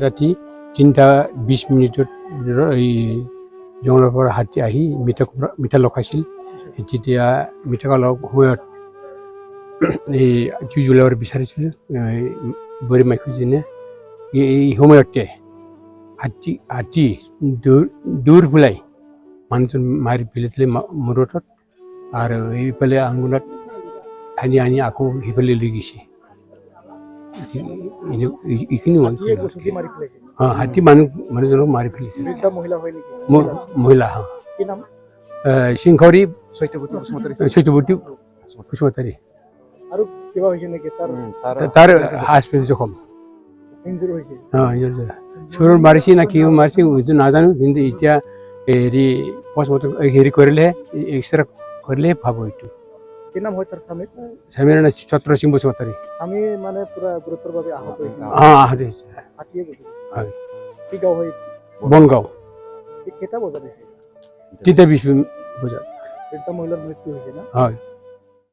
ৰাতি 3:20 এই জংঘলৰ পৰা হাতী আহি মিঠা লগাইছিল। তেতিয়া মিঠা লগাৰ সময়ত এই জুই জ্বলাব বিচাৰিছিল বুঢ়ী মাইকীজনীয়ে। এই সময়তে হাতী দূৰ পেলাই মানুহজন মাৰি পেলাইছিলে মূৰত আৰু এইফালে আঙুলত ঠানি আনি আকৌ সেইফালে লৈ গৈছে। এইখিনি হাতী মানুহজনক মাৰি পেলাইছে। মহিলা সিংহৰী চৈত্যৱতী বসুমতাৰী। তাৰ হাজবেণ্ড জখম চোৰ মাৰিছে না কিয় মাৰিছে সেইটো নাজানো, কিন্তু এতিয়া হেৰি পষ্টমৰ্টেম হেৰি কৰিলেহে এক্সৰে কৰিলেহে পাব এইটো। স্বামীৰ নাম ছত্ৰ সিং বসুমতাৰী। আহত হৈছে বনগাঁও 3:20 বজাত। হয়।